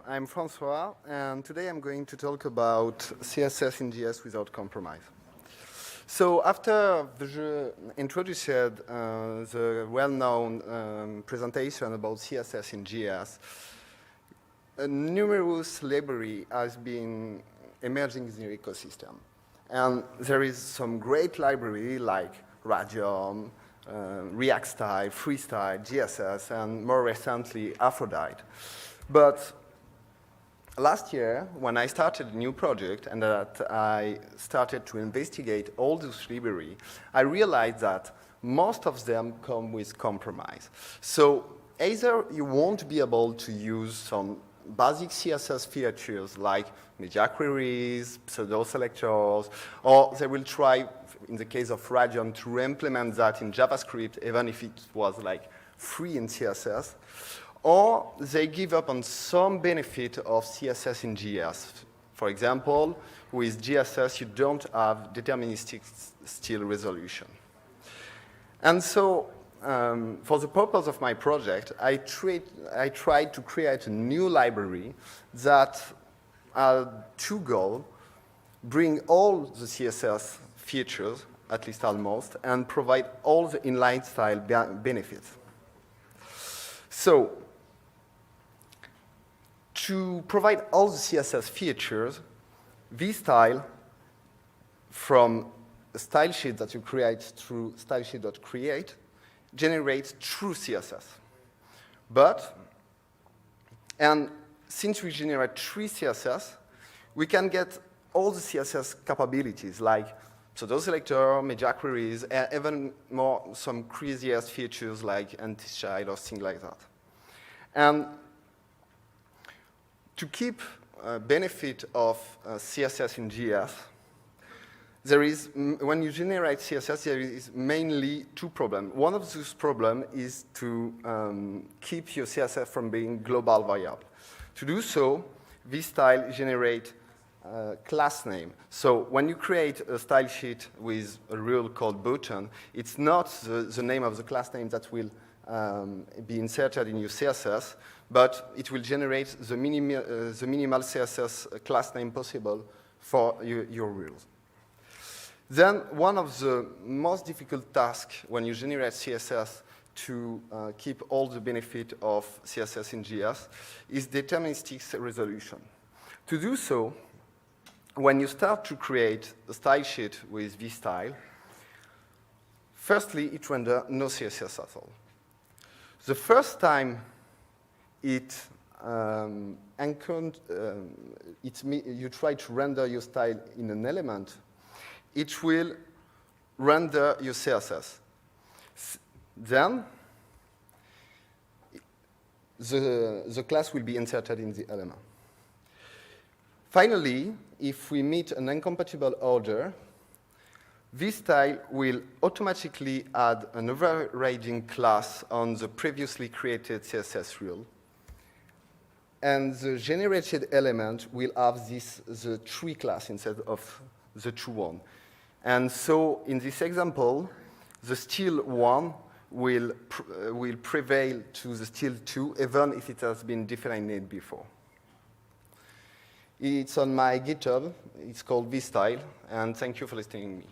I'm François, and today I'm going to talk about CSS in JS without compromise. So after je introduced the well-known presentation about CSS in JS, a numerous library has been emerging in the ecosystem. And there is some great library like Radium, VStyle, Freestyle, GSS, and more recently, Aphrodite. But last year, when I started a new project and that I started to investigate all those libraries, I realized that most of them come with compromise. So either you won't be able to use some basic CSS features like media queries, pseudo-selectors, or they will try, in the case of Radium, to implement that in JavaScript, even if it was like free in CSS. Or they give up on some benefit of CSS in JS. For example, with GSS, you don't have deterministic style resolution. And so, for the purpose of my project, I tried to create a new library that had two goals: bring all the CSS features, at least almost, and provide all the inline style benefits. So, to provide all the CSS features, VStyle, from a style sheet that you create through stylesheet.create, generates true CSS. And since we generate true CSS, we can get all the CSS capabilities like pseudo-selector, media queries, and even more some crazy-ass features like anti-child or things like that. And to keep benefit of CSS in JS, there is, when you generate CSS, there is mainly two problems. One of those problems is to keep your CSS from being global variable. To do so, VStyle generates class name. So when you create a style sheet with a rule called button, it's not the name of the class name that will be inserted in your CSS, but it will generate the minimal CSS class name possible for your rules. Then one of the most difficult tasks when you generate CSS to keep all the benefit of CSS in JS is deterministic resolution. To do so, when you start to create a style sheet with VStyle, firstly, it renders no CSS at all. The first time you try to render your style in an element, it will render your CSS. Then, the class will be inserted in the element. Finally, if we meet an incompatible order, VStyle will automatically add an overriding class on the previously created CSS rule. And the generated element will have the tree class instead of the true one. And so in this example, the style 1 will prevail to the style 2, even if it has been defined before. It's on my GitHub. It's called VStyle, and thank you for listening to me.